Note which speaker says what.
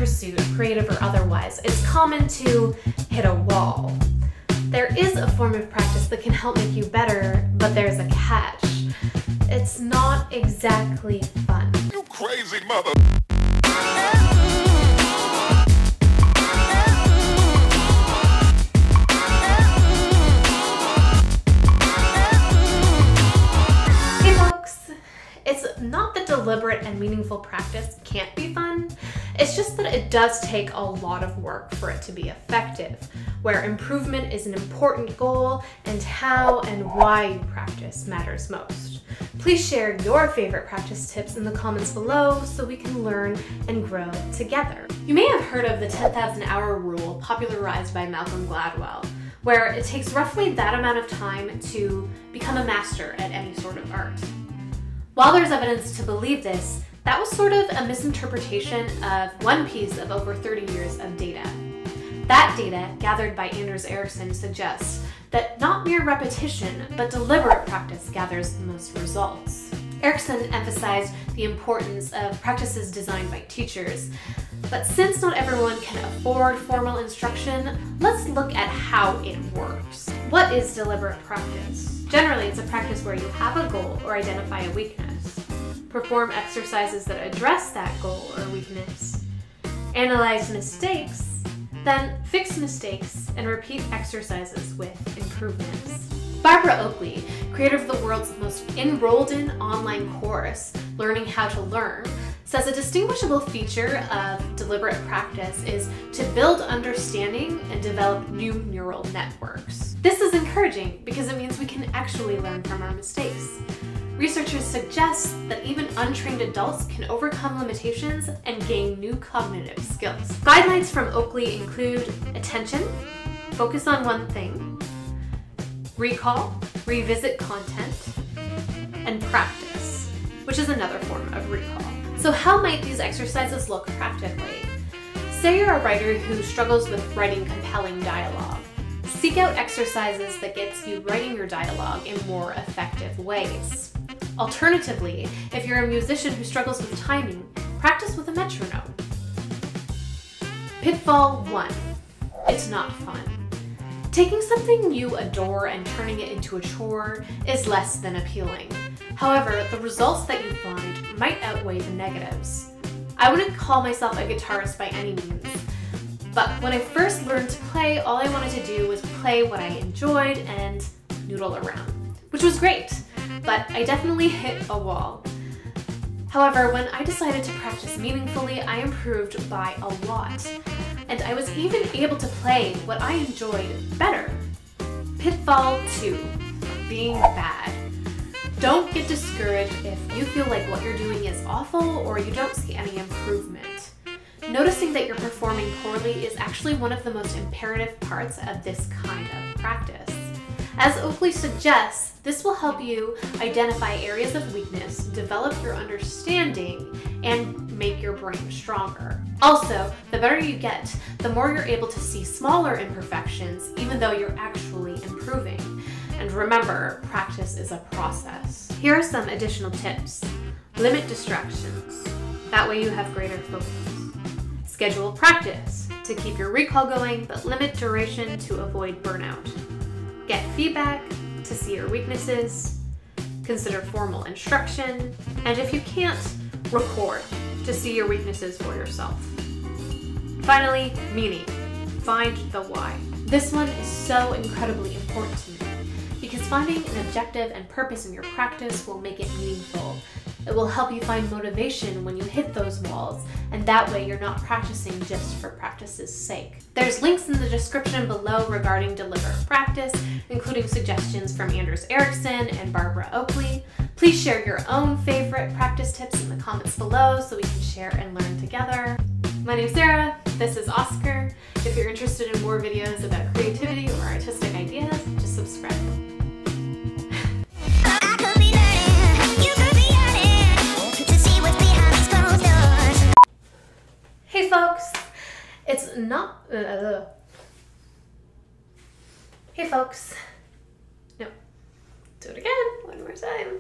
Speaker 1: pursuit, creative or otherwise, it's common to hit a wall. There is a form of practice that can help make you better, but there's a catch. It's not exactly fun.
Speaker 2: You crazy mother...
Speaker 1: It's not that deliberate and meaningful practice can't be fun, it's just that it does take a lot of work for it to be effective, where improvement is an important goal and how and why you practice matters most. Please share your favorite practice tips in the comments below so we can learn and grow together. You may have heard of the 10,000 hour rule popularized by Malcom Gladwell, where it takes roughly that amount of time to become a master at any sort of art. While there's evidence to believe this, that was sort of a misinterpretation of one piece of over 30 years of data. That data, gathered by Anders Ericsson, suggests that not mere repetition, but deliberate practice gathers the most results. Ericsson emphasized the importance of practices designed by teachers, but since not everyone can afford formal instruction, let's look at how it works. What is deliberate practice? Generally, it's a practice where you have a goal or identify a weakness, perform exercises that address that goal or weakness, analyze mistakes, then fix mistakes and repeat exercises with improvements. Barbara Oakley, creator of the world's most enrolled-in online course, Learning How to Learn, says a distinguishable feature of deliberate practice is to build understanding and develop new neural networks. This is encouraging because it means we can actually learn from our mistakes. Researchers suggest that even untrained adults can overcome limitations and gain new cognitive skills. Guidelines from Oakley include attention, focus on one thing, recall, revisit content, and practice, which is another form of recall. So how might these exercises look practically? Say you're a writer who struggles with writing compelling dialogue. Seek out exercises that gets you writing your dialogue in more effective ways. Alternatively, if you're a musician who struggles with timing, practice with a metronome. Pitfall 1. It's not fun. Taking something you adore and turning it into a chore is less than appealing. However, the results that you find might outweigh the negatives. I wouldn't call myself a guitarist by any means, but when I first learned to play, all I wanted to do was play what I enjoyed and noodle around, which was great, but I definitely hit a wall. However, when I decided to practice meaningfully, I improved by a lot, and I was even able to play what I enjoyed better. Pitfall 2. Being bad. Don't get discouraged if you feel like what you're doing is awful or you don't see any improvement. Noticing that you're performing poorly is actually one of the most imperative parts of this kind of practice. As Oakley suggests, this will help you identify areas of weakness, develop your understanding, and make your brain stronger. Also, the better you get, the more you're able to see smaller imperfections, even though you're actually improving. And remember, practice is a process. Here are some additional tips. Limit distractions. That way you have greater focus. Schedule practice to keep your recall going, but limit duration to avoid burnout. Get feedback to see your weaknesses. Consider formal instruction. And if you can't, record to see your weaknesses for yourself. Finally, meaning. Find the why. This one is so incredibly important to me because finding an objective and purpose in your practice will make it meaningful. It will help you find motivation when you hit those walls, and that way you're not practicing just for practice's sake. There's links in the description below regarding deliberate practice, including suggestions from Anders Ericsson and Barbara Oakley. Please share your own favorite practice tips in the comments below so we can share and learn together. My name's Sarah, this is Oscar. If you're interested in more videos about creativity or artistic ideas, just subscribe. Hey folks, it's not, Hey folks, no, do it again, one more time.